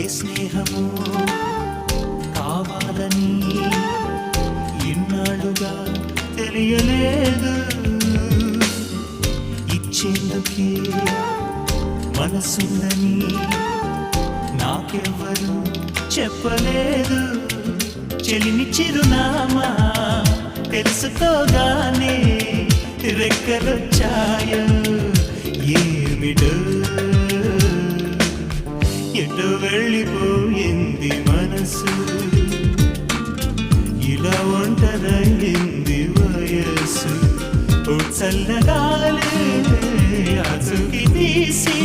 ఏ స్నేహము కావాలని ఇన్నాళ్ళుగా తెలియలేదు. ఇచ్చేందుకే మనసుందని నాకెవ్వరు చెప్పలేదు. చెలిమి చిరునామా తెలుసుకోగానే రెక్కలొచ్చాయో ఏమిటో, ఎటు వెళ్ళిపోయింది మనసు, ఇలా ఒంటరయింది వయస్సు. ఓ చల్లగాలి అసుకి తీసి